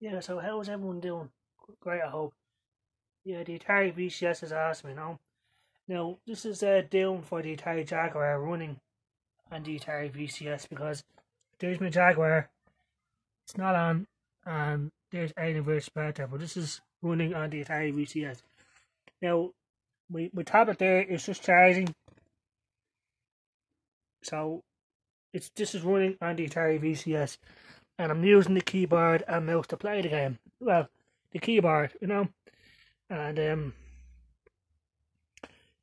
Yeah, so how's everyone doing? Great, I hope. Yeah, the Atari VCS has asked me, now. Now, this is down for the Atari Jaguar running on the Atari VCS because there's my Jaguar, it's not on, and there's Universe Sparta, but this is running on the Atari VCS. Now, my tablet there is just charging, so this is running on the Atari VCS, and I'm using the keyboard and mouse to play the game. Well, the keyboard, and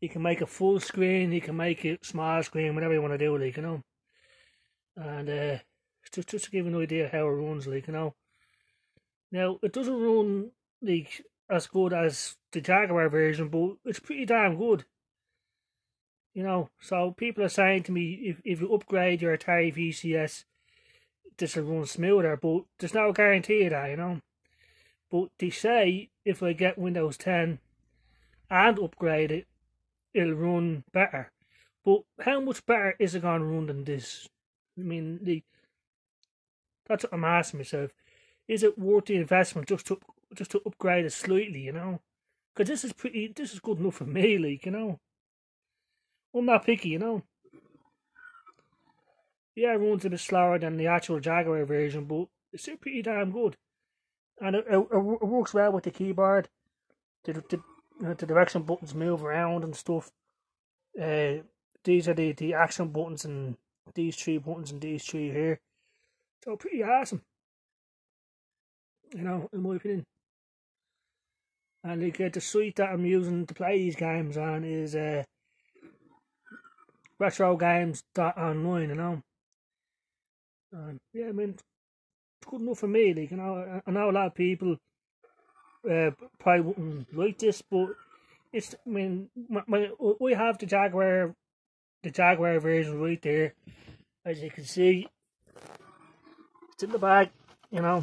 you can make it full screen, you can make it small screen, whatever you want to do, And just to give you an idea how it runs, Now, it doesn't run as good as the Jaguar version, but it's pretty damn good. So people are saying to me, if you upgrade your Atari VCS, this will run smoother, but there's no guarantee of that. But they say if I get Windows 10 and upgrade it, it'll run better. But how much better is it going to run than this? I mean, that's what I'm asking myself. Is it worth the investment just to upgrade it slightly? Because this is good enough for me. I'm not picky. Yeah, it runs a bit slower than the actual Jaguar version, but it's still pretty damn good. And it works well with the keyboard. The direction buttons move around and stuff. These are the action buttons, and these three buttons and these three here. So pretty awesome, in my opinion. And the site that I'm using to play these games on is retrogames.online, yeah, I mean, it's good enough for me. I know a lot of people probably wouldn't like this, but I mean, we have the Jaguar version right there, as you can see. It's in the bag, yeah,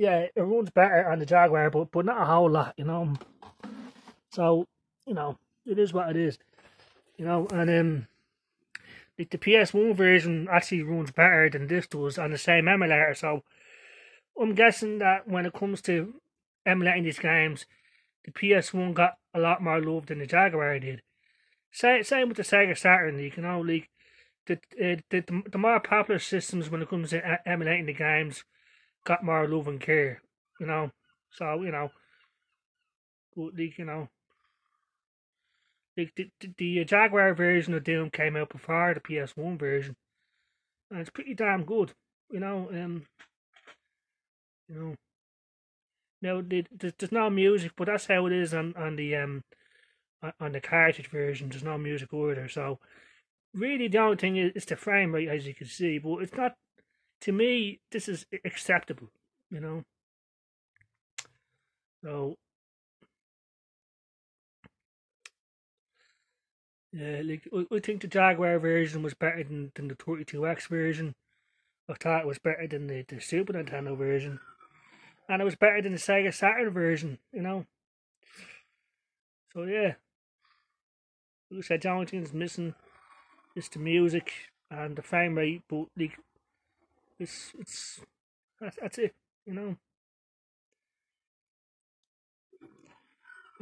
it runs better on the Jaguar, but not a whole lot, So, it is what it is, and the PS1 version actually runs better than this does on the same emulator. So I'm guessing that when it comes to emulating these games, the PS1 got a lot more love than the Jaguar did. Same with the Sega Saturn, the more popular systems when it comes to emulating the games got more love and care, So but the Jaguar version of Doom came out before the PS1 version, and it's pretty damn good, you know. You know. Now there's no music, but that's how it is on the cartridge version. There's no music either, so really the only thing is the frame rate, as you can see, but it's not. To me, this is acceptable, you know. So yeah, I think the Jaguar version was better than the 32X version. I thought it was better than the Super Nintendo version, and it was better than the Sega Saturn version. So yeah, like I said, the only thing that's missing is the music and the frame rate, but it's that's it.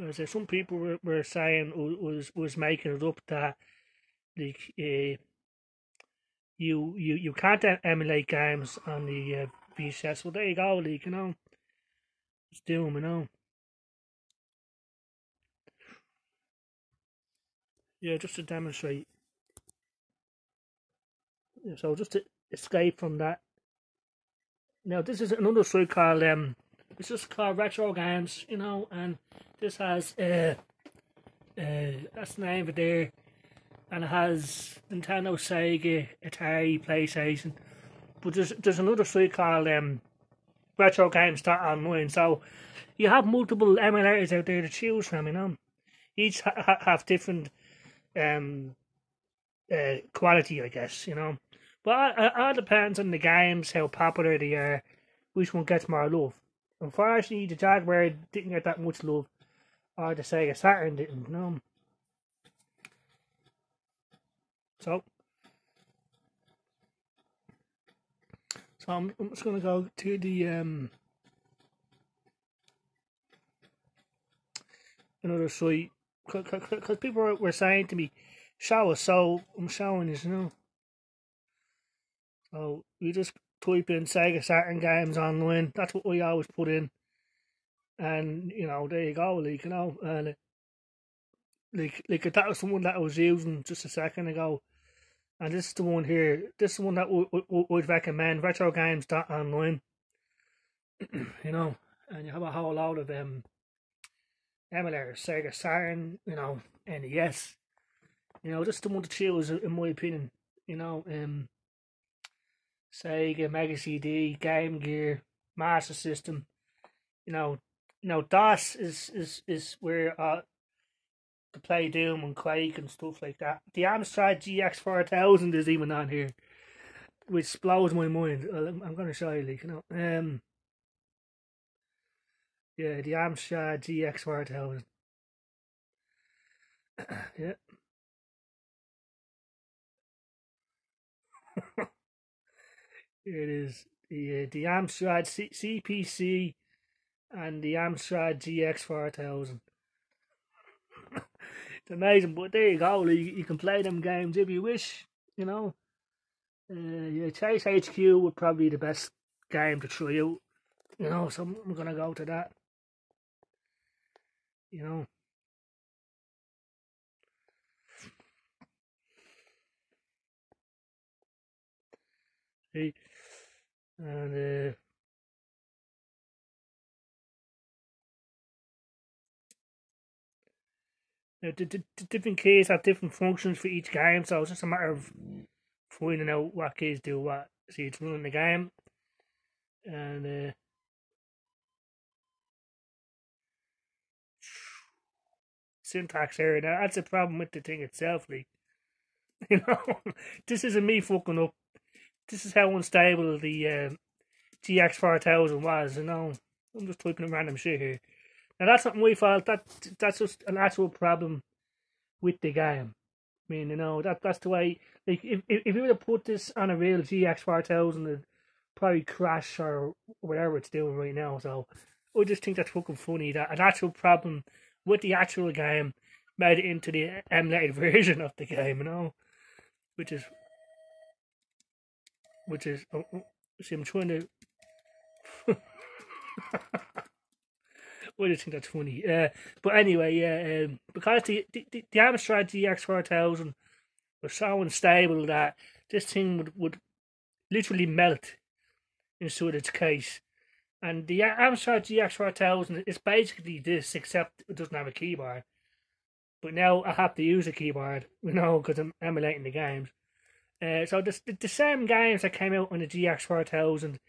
As some people were saying was making it up that you can't emulate games on the VCS. Well, there you go, it's Doom. Yeah, just to demonstrate. Yeah, so just to escape from that. Now this is another site called it's just called Retro Games, and this has that's the name of it there, and it has Nintendo, Sega, Atari, PlayStation. But there's another site called Retro Games Online. So you have multiple emulators out there to choose from. Each have different um quality, I guess. But it all depends on the games, how popular they are, which one gets more love. Unfortunately, the Jaguar didn't get that much love, or the Sega Saturn didn't. So So I'm just gonna go to the another site because people were saying to me, "Show us," so I'm showing this, you know. So you just type in Sega Saturn games online. That's what we always put in, and you know, there you go, like, you know, and like that was the one that I was using just a second ago, and this is the one here. This is the one that would recommend retro games online. You know, and you have a whole load of emulators, Sega Saturn, you know, NES. You know, just the one to choose, in my opinion. You know, Sega, Mega CD, Game Gear, Master System. You know, DOS is where to play Doom and Quake and stuff like that. The Amstrad GX4000 is even on here, which blows my mind. I'm gonna show you, like, you know, yeah, the Amstrad GX4000. Yeah. Here it is. The Amstrad CPC and the Amstrad GX4000. It's amazing, but there you go. You can play them games if you wish. You know, yeah, Chase HQ would probably be the best game to try out. You know, so I'm gonna go to that. You know, see, and the different keys have different functions for each game, so it's just a matter of finding out what keys do what. See, it's running the game, and syntax error. Now, that's a problem with the thing itself, like, you know. This isn't me fucking up. This is how unstable the GX4000 was, you know. I'm just typing random shit here. Now, that's not my fault. That's just an actual problem with the game. I mean, you know, that's the way. Like, if you were to put this on a real GX4000, it'd probably crash or whatever it's doing right now. So I just think that's fucking funny that an actual problem with the actual game made it into the emulated version of the game, you know, which is see, I'm trying to. I just think that's funny. But anyway, yeah, because the Amstrad GX4000 was so unstable that this thing would literally melt inside its case. And the Amstrad GX4000 is basically this, except it doesn't have a keyboard. But now I have to use a keyboard, you know, because I'm emulating the games. So the same games that came out on the GX4000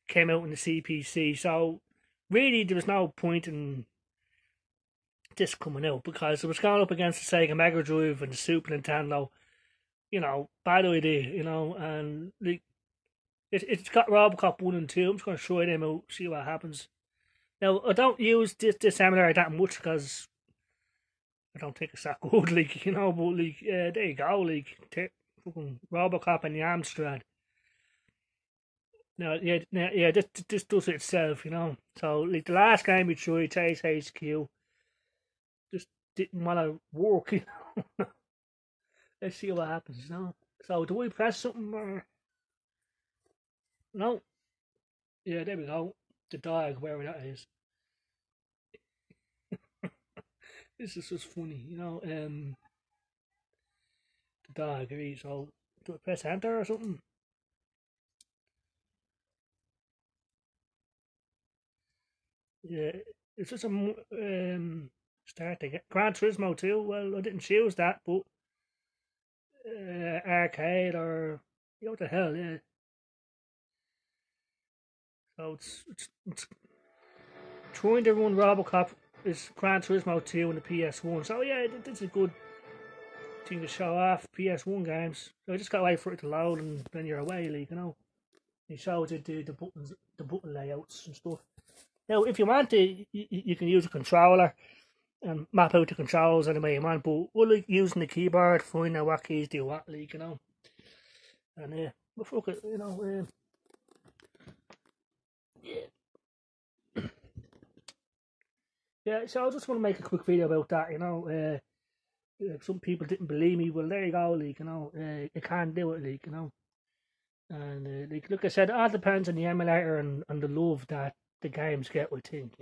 came out in the CPC. So really, there was no point in this coming out because it was going up against the Sega Mega Drive and the Super Nintendo. You know, bad idea, you know, and like it's got Robocop 1 and 2. I'm just going to try them out, see what happens. Now, I don't use this emulator that much because I don't think it's that good, like, you know, but like, there you go, like, fucking Robocop and the Amstrad. No, yeah, this does it itself, you know. So, like, the last game we tried, Chase HQ, just didn't want to work, you know. Let's see what happens, you know. So, do we press something or... No. Yeah, there we go. The dog, wherever that is. This is just funny, you know. The dog, right? So, do I press enter or something? Yeah, it's just a start again. Gran Turismo 2. Well, I didn't choose that, but arcade or you know what the hell, yeah. So it's trying to run Robocop is Gran Turismo 2 on the PS1. So yeah, this is a good thing to show off PS1 games. So I just gotta wait for it to load and then you're away, like, you know. It shows you the buttons, the button layouts and stuff. Now, if you want to, you can use a controller and map out the controls any way you want, but we're like using the keyboard, finding out what keys do what, like, you know. And but fuck it, you know. Yeah, so I just want to make a quick video about that. Some people didn't believe me. Well, there you go, like, you can't do it, like. And like, look, I said, it all depends on the emulator and the love that the games get, I think.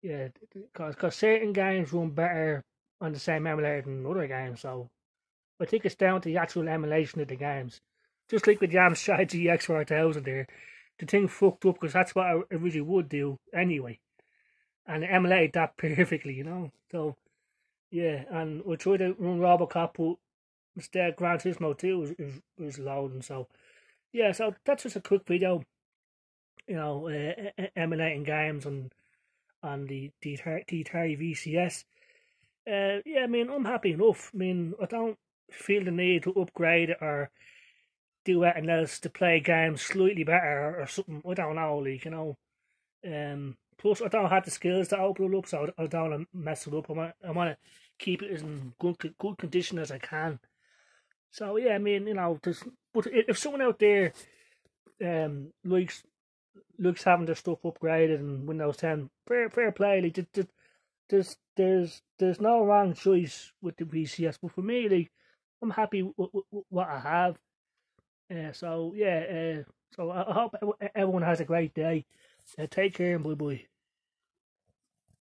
Yeah, because certain games run better on the same emulator than other games, so I think it's down to the actual emulation of the games. Just like with the Amstrad GX4000 there, the thing fucked up because that's what I originally would do anyway. And it emulated that perfectly. So, yeah, and we tried to run Robocop, but instead Gran Turismo 2 was loading, so yeah, so that's just a quick video, emulating games on the Atari VCS. Yeah, I mean, I'm happy enough. I mean, I don't feel the need to upgrade it or do anything else to play games slightly better or something. I don't know, like. Plus, I don't have the skills to open it up, so I don't want to mess it up. I want to keep it in good condition as I can. So yeah, I mean, but if someone out there likes having their stuff upgraded in Windows 10, fair play. Like, there's no wrong choice with the VCS, but for me, like, I'm happy with what I have. So yeah, so I hope everyone has a great day. Take care and bye bye.